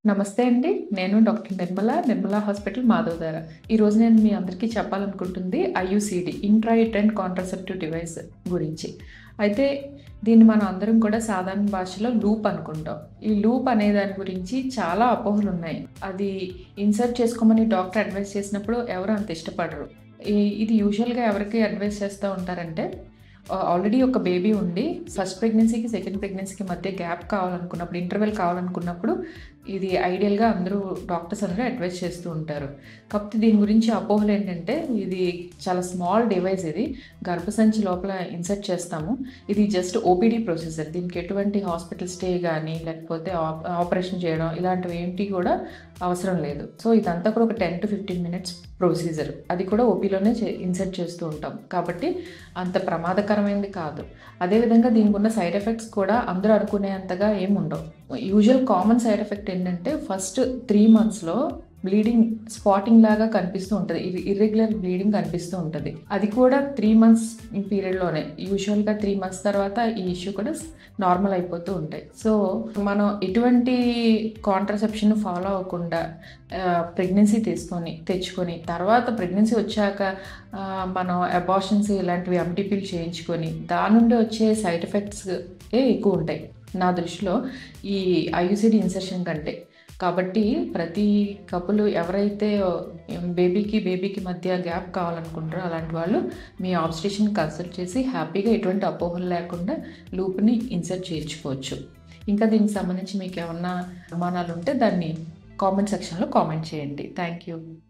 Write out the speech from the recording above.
నమస్తే అండి. నేను డాక్టర్ నిర్మల హాస్పిటల్ మాధవధార. ఈరోజు నేను మీ అందరికీ చెప్పాలనుకుంటుంది ఐయుసిడి ఇంట్రాయుటెరైన్ కాంట్రాసెప్టివ్ డివైస్ గురించి. అయితే దీన్ని మనం అందరం కూడా సాధారణ భాషలో లూప్ అనుకుంటాం. ఈ లూప్ అనే దాని గురించి చాలా అపోహలు ఉన్నాయి. అది ఇన్సర్ట్ చేసుకోమని డాక్టర్ అడ్వైస్ చేసినప్పుడు ఎవరు అంత ఇష్టపడరు. ఇది యూజువల్గా ఎవరికి అడ్వైస్ చేస్తూ ఉంటారంటే ఆల్రెడీ ఒక బేబీ ఉండి ఫస్ట్ ప్రెగ్నెన్సీకి సెకండ్ ప్రెగ్నెన్సీకి మధ్య గ్యాప్ కావాలనుకున్నప్పుడు, ఇంటర్వెల్ కావాలనుకున్నప్పుడు ఇది ఐడియల్గా డాక్టర్స్ అందరూ అడ్వైస్ చేస్తూ ఉంటారు. కాకపోతే దీని గురించి అపోహలు ఏంటంటే ఇది చాలా స్మాల్ డివైస్. ఇది గర్భసంచి లోపల ఇన్సర్ట్ చేస్తాము. ఇది జస్ట్ ఓపీడీ ప్రొసీజర్. దీనికి ఎటువంటి హాస్పిటల్ స్టే కానీ లేకపోతే ఆపరేషన్ చేయడం ఇలాంటివి ఏంటి కూడా అవసరం లేదు. సో ఇదంతా కూడా ఒక 10 to 15 minutes ప్రొసీజర్. అది కూడా ఓపీలోనే ఇన్సర్ట్ చేస్తూ ఉంటాం కాబట్టి అంత ప్రమాదకరమైనది కాదు. అదేవిధంగా దీనికి ఉన్న సైడ్ ఎఫెక్ట్స్ కూడా అందరూ అనుకునేంతగా ఏమి ఉండవు. యూజువల్ కామన్ సైడ్ ఎఫెక్ట్ ఏంటంటే ఫస్ట్ 3 monthsలో బ్లీడింగ్ స్పాటింగ్ లాగా కనిపిస్తూ ఉంటుంది. ఇర్రెగ్యులర్ బ్లీడింగ్ కనిపిస్తూ ఉంటుంది. అది కూడా 3 months పీరియడ్లోనే. యూజువల్గా 3 months తర్వాత ఈ ఇష్యూ కూడా నార్మల్ అయిపోతూ ఉంటాయి. సో మనం ఎటువంటి కాంట్రసెప్షన్ ఫాలో అవ్వకుండా ప్రెగ్నెన్సీ తెచ్చుకొని తర్వాత ప్రెగ్నెన్సీ వచ్చాక మనం అబార్షన్స్ ఇలాంటివి ఎంటీపీలు చేయించుకొని దాని నుండి వచ్చే సైడ్ ఎఫెక్ట్స్ ఎక్కువ ఉంటాయి నా దృష్టిలో ఈ ఐయుసిడి ఇన్సర్షన్ కంటే. కాబట్టి ప్రతి కపుల్ ఎవరైతే బేబీకి మధ్య గ్యాప్ కావాలనుకుంటారో అలాంటి వాళ్ళు మీ ఆబ్స్టేషన్ కన్సల్ట్ చేసి హ్యాపీగా ఎటువంటి అపోహలు లేకుండా లూప్ని ఇన్సర్ట్ చేయించుకోవచ్చు. ఇంకా దీనికి సంబంధించి మీకు ఏమన్నా అనుమానాలు ఉంటే దాన్ని కామెంట్ సెక్షన్లో కామెంట్ చేయండి. Thank you.